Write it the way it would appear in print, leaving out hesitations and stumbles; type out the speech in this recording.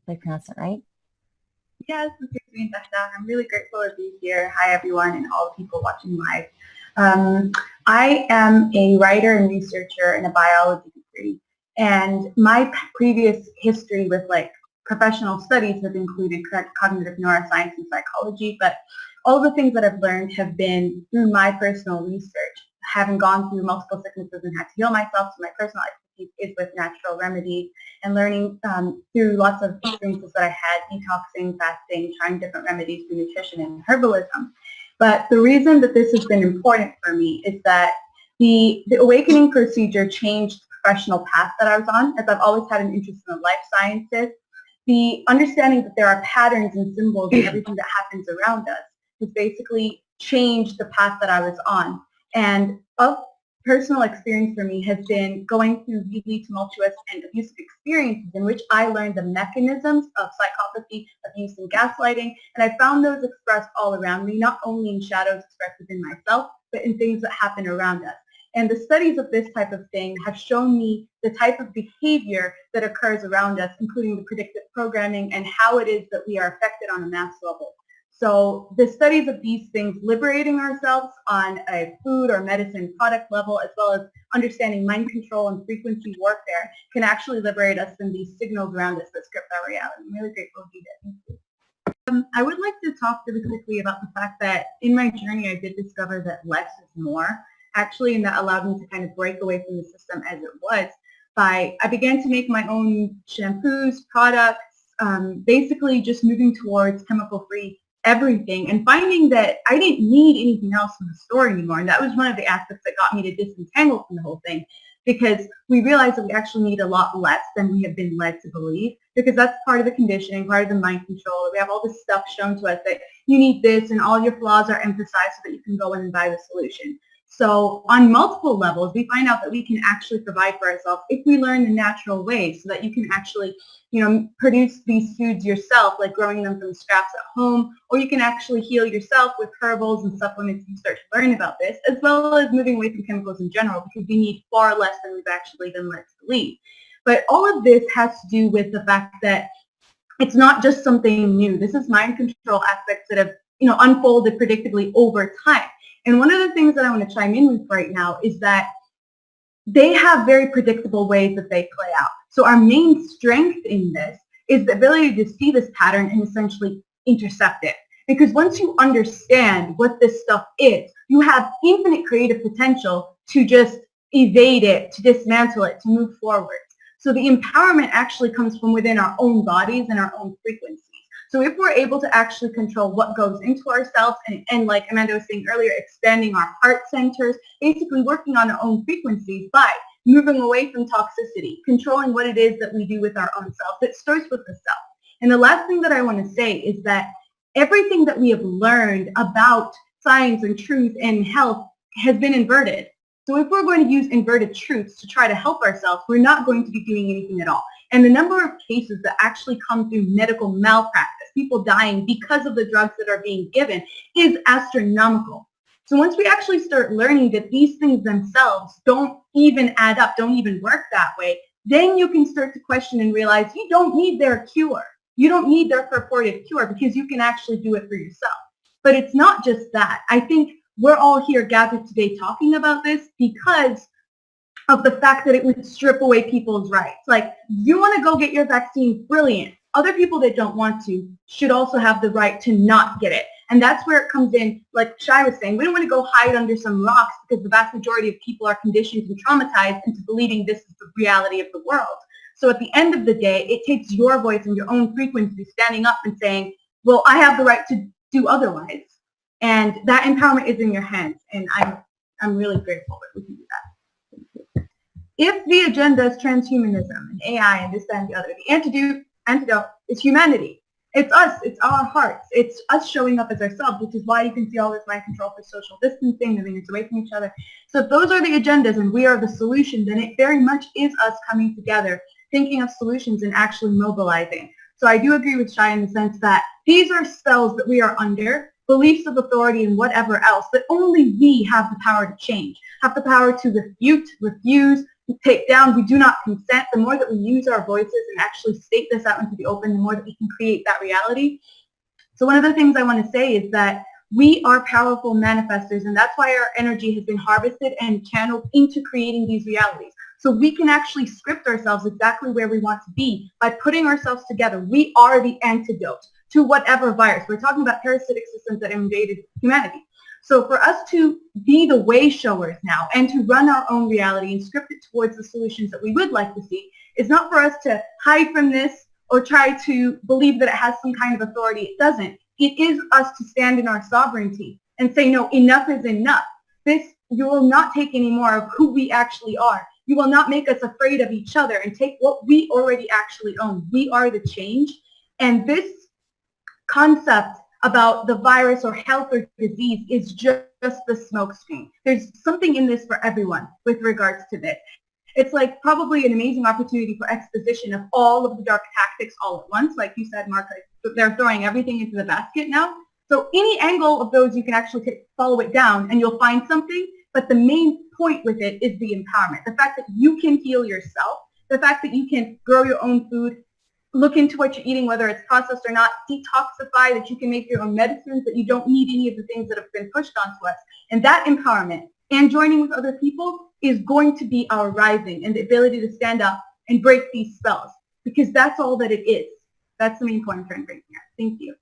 Did I pronounce that right? Yes, this is YASMEEN, DAHDAH. I'm really grateful to be here. Hi, everyone, and all the people watching live. I am a writer and researcher in a biology degree, and my previous history with professional studies has included cognitive neuroscience and psychology, but all the things that I've learned have been through my personal research, having gone through multiple sicknesses and had to heal myself, so my personal expertise is with natural remedies and learning through lots of experiences that I had, detoxing, fasting, trying different remedies through nutrition and herbalism. But the reason that this has been important for me is that the awakening procedure changed the professional path that I was on, as I've always had an interest in the life sciences. The understanding that there are patterns and symbols in everything that happens around us has basically changed the path that I was on. And of personal experience for me has been going through really tumultuous and abusive experiences in which I learned the mechanisms of psychopathy, abuse, and gaslighting, and I found those expressed all around me, not only in shadows expressed within myself, but in things that happen around us. And the studies of this type of thing have shown me the type of behavior that occurs around us, including the predictive programming and how it is that we are affected on a mass level. So the studies of these things, liberating ourselves on a food or medicine product level, as well as understanding mind control and frequency warfare, can actually liberate us from these signals around us that script our reality. I'm really grateful to be here. I would like to talk really quickly about the fact that in my journey, I did discover that less is more, actually, and that allowed me to kind of break away from the system as it was. I began to make my own shampoos, products, basically just moving towards chemical-free everything and finding that I didn't need anything else from the store anymore. And that was one of the aspects that got me to disentangle from the whole thing, because we realized that we actually need a lot less than we have been led to believe, because that's part of the conditioning, part of the mind control. We have all this stuff shown to us that you need this and all your flaws are emphasized so that you can go in and buy the solution. So on multiple levels, we find out that we can actually provide for ourselves if we learn the natural ways, so that you can actually, produce these foods yourself, like growing them from scraps at home, or you can actually heal yourself with herbals and supplements if you start to learn about this, as well as moving away from chemicals in general, because we need far less than we've actually been led to believe. But all of this has to do with the fact that it's not just something new. This is mind control aspects that have, unfolded predictably over time. And one of the things that I want to chime in with right now is that they have very predictable ways that they play out. So our main strength in this is the ability to see this pattern and essentially intercept it. Because once you understand what this stuff is, you have infinite creative potential to just evade it, to dismantle it, to move forward. So the empowerment actually comes from within our own bodies and our own frequencies. So if we're able to actually control what goes into ourselves and like Amanda was saying earlier, expanding our heart centers, basically working on our own frequencies by moving away from toxicity, controlling what it is that we do with our own self. It starts with the self. And the last thing that I want to say is that everything that we have learned about science and truth and health has been inverted. So if we're going to use inverted truths to try to help ourselves, we're not going to be doing anything at all. And the number of cases that actually come through medical malpractice, people dying because of the drugs that are being given, is astronomical. So once we actually start learning that these things themselves don't even add up, don't even work that way, then you can start to question and realize you don't need their cure. You don't need their purported cure, because you can actually do it for yourself. But it's not just that. I think we're all here gathered today talking about this because of the fact that it would strip away people's rights. Like, you want to go get your vaccine, brilliant. Other people that don't want to should also have the right to not get it. And that's where it comes in, like Shai was saying, we don't want to go hide under some rocks because the vast majority of people are conditioned and traumatized into believing this is the reality of the world. So at the end of the day, it takes your voice and your own frequency standing up and saying, well, I have the right to do otherwise. And that empowerment is in your hands. And I'm really grateful that we can do that. If the agenda is transhumanism and AI and this, that, and the other, the antidote is humanity. It's us. It's our hearts. It's us showing up as ourselves, which is why you can see all this mind control for social distancing, moving us away from each other. So if those are the agendas and we are the solution, then it very much is us coming together, thinking of solutions and actually mobilizing. So I do agree with Shai in the sense that these are spells that we are under, beliefs of authority and whatever else, that only we have the power to change, have the power to refute, refuse, take down, we do not consent. The more that we use our voices and actually state this out into the open, the more that we can create that reality. So one of the things I want to say is that we are powerful manifestors, and that's why our energy has been harvested and channeled into creating these realities. So we can actually script ourselves exactly where we want to be by putting ourselves together. We are the antidote to whatever virus. We're talking about parasitic systems that invaded humanity. So for us to be the way showers now and to run our own reality and script it towards the solutions that we would like to see is not for us to hide from this or try to believe that it has some kind of authority. It doesn't. It is us to stand in our sovereignty and say, no, enough is enough. You will not take any more of who we actually are. You will not make us afraid of each other and take what we already actually own. We are the change. And this concept about the virus or health or disease is just the smokescreen. There's something in this for everyone with regards to this. It's like probably an amazing opportunity for exposition of all of the dark tactics all at once. Like you said, Mark, they're throwing everything into the basket now. So any angle of those, you can actually follow it down and you'll find something. But the main point with it is the empowerment. The fact that you can heal yourself, the fact that you can grow your own food, look into what you're eating, whether it's processed or not, detoxify, that you can make your own medicines, that you don't need any of the things that have been pushed onto us. And that empowerment and joining with other people is going to be our rising and the ability to stand up and break these spells, because that's all that it is. That's the main point I'm trying to bring here. Thank you.